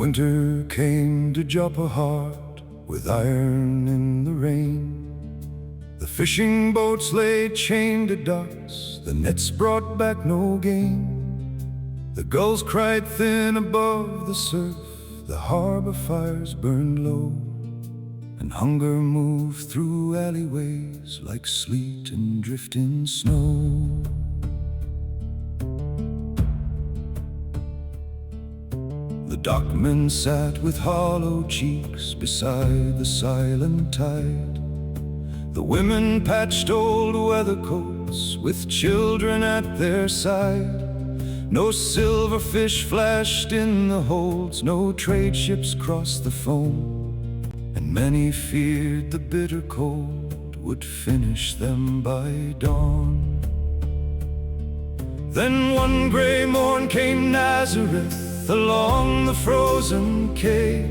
Winter came to Joppa Heart with iron in the rain. The fishing boats lay chained to docks, the nets brought back no gain. The gulls cried thin above the surf, the harbor fires burned low, and hunger moved through alleyways like sleet and drifting snow. The dockmen sat with hollow cheeks beside the silent tide. The women patched old weather coats with children at their side. No silver fish flashed in the holds, no trade ships crossed the foam, and many feared the bitter cold would finish them by dawn. Then one gray morn came Nazareth along the frozen quay.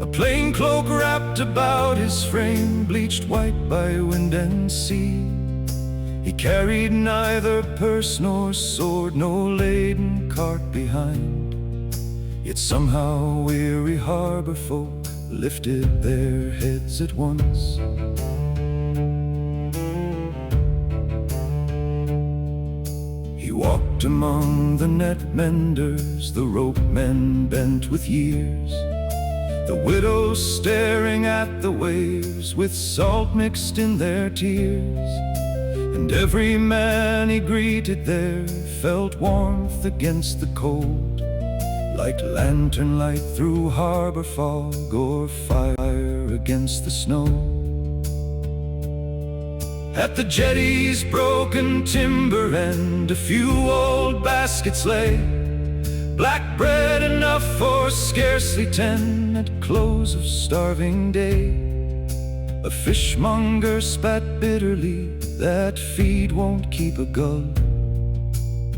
A plain cloak wrapped about his frame, bleached white by wind and sea. He carried neither purse nor sword, no laden cart behind. Yet somehow weary harbor folk lifted their heads at once. He walked among the net menders, the rope men bent with years, the widows staring at the waves with salt mixed in their tears. And every man he greeted there felt warmth against the cold, like lantern light through harbor fog or fire against the snow. At the jetty's broken timber end, a few old baskets lay, black bread enough for scarcely 10 at close of starving day. A fishmonger spat bitterly, that feed won't keep a gull,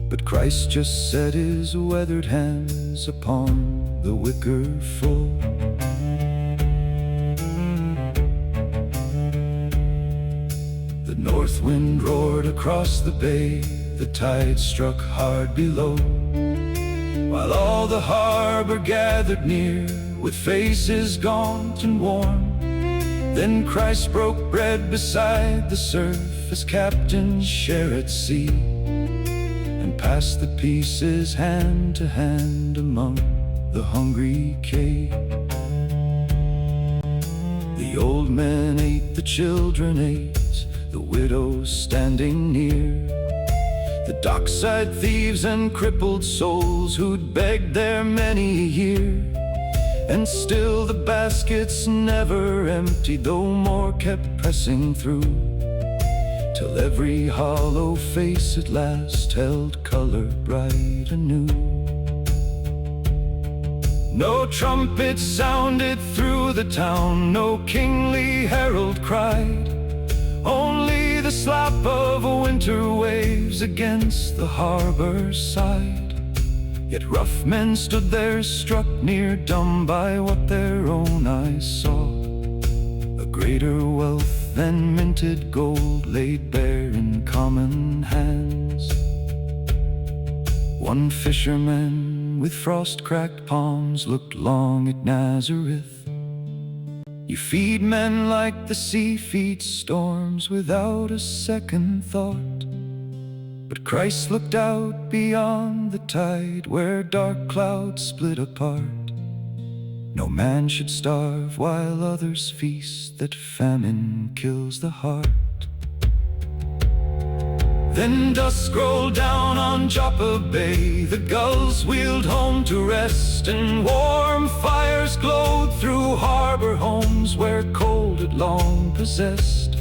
but Christ just set his weathered hands upon the wicker full. The north wind roared across the bay, the tide struck hard below, while all the harbor gathered near with faces gaunt and worn. Then Christ broke bread beside the surf as captains share at sea, and passed the pieces hand to hand among the hungry quay. The old men ate, the children ate, the widows standing near, the dockside thieves and crippled souls who'd begged there many a year. And still the baskets never emptied, though more kept pressing through, till every hollow face at last held color bright anew. No trumpet sounded through the town, no kingly herald cried, only the slap of winter waves against the harbor side. Yet rough men stood there struck near dumb by what their own eyes saw. A greater wealth than minted gold laid bare in common hands. One fisherman with frost-cracked palms looked long at Nazareth. You feed men like the sea feeds storms without a second thought. But Christ looked out beyond the tide where dark clouds split apart. No man should starve while others feast, that famine kills the heart. Then dusk rolled down on Joppa Bay, the gulls wheeled home to rest, and warm fires glowed through harbor homes where cold had long possessed.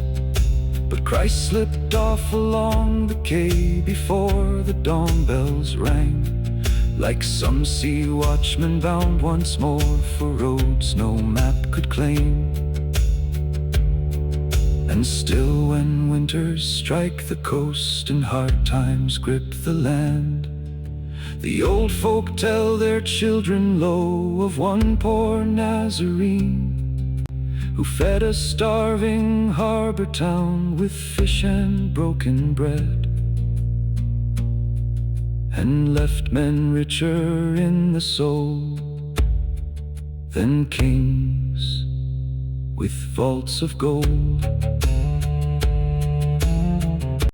But Christ slipped off along the quay before the dawn bells rang, like some sea watchman bound once more for roads no map could claim. And still when winters strike the coast and hard times grip the land, the old folk tell their children low of one poor Nazarene who fed a starving harbor town with fish and broken bread, and left men richer in the soul then kings with vaults of gold.